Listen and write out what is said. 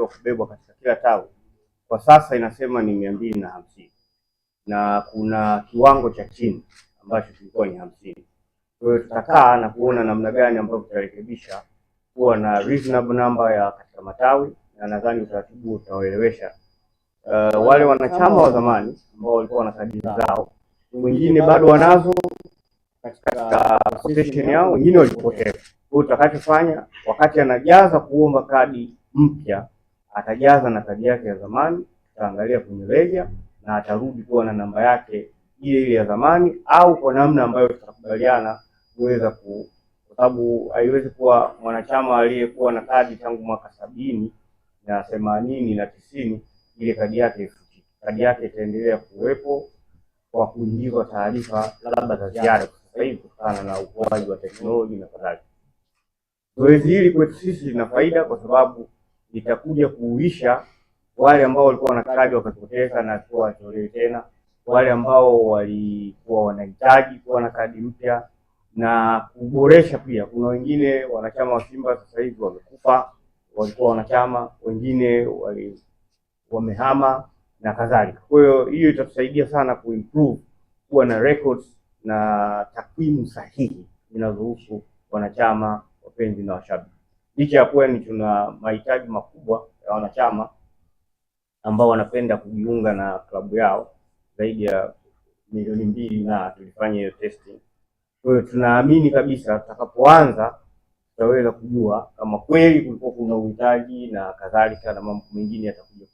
kubebwa katika kila tawi kwa sasa inasema ni 250 na kuna kiwango cha chini ambacho kilikuwa ni 50. Kwa hiyo tutakaa na kuona namna gani ambavyo tutarekebisha kuwa na reasonable number ya katika matawi, na nadhani utaratibu utaelewesha wale wanachama wa zamani ambao walikuwa na kadi zao, wengine bado wanazo katika association yao, wengine walipoteza. Kwa utakachofanya wakati anajaza kuomba kadi mpya, atajaza na kadi yake ya zamani, tutaangalia kwenye ledger na atarudi kuwa na namba yake ile ile ya zamani, au kwa namna ambayo tutakubaliana kuweza kwa sababu haiwezi kuwa mwanachama aliyekuwa na kadi tangu mwaka 70 na 80 na 90 ile kadi yake ifutike. Kadi yake itaendelea kuwepo kwa kuingizwa taarifa labda za ziada sasa hivi kutokana na ukuaji wa teknolojia na kadhalika. Zoezi hili kwetu sisi lina faida kwa sababu itakuja kuuisha wale ambao walikuwa na kadi wakapoteza na kuwatolewa tena, wale ambao walikuwa wanahitaji kuwa na kadi mpya, na kuboresha pia. Kuna wengine wanachama wa Simba sasa hivi wamekufa, walikuwa wanachama, wengine wamehama na kadhalika. Kwa hiyo itatusaidia sana kuimprove, kuwa na records na takwimu sahihi zinazohusu wanachama, wapenzi na washabiki. Licha ya kuwa ni tuna mahitaji makubwa ya wanachama ambao wanapenda kujiunga na klabu yao zaidi ya 2 milioni na tulifanya hiyo testing. Kwa hiyo tunaamini kabisa tutakapoanza tutaweza kujua kama kweli kulikuwa kuna uhitaji na kadhalika, na mambo mengine yatakuja.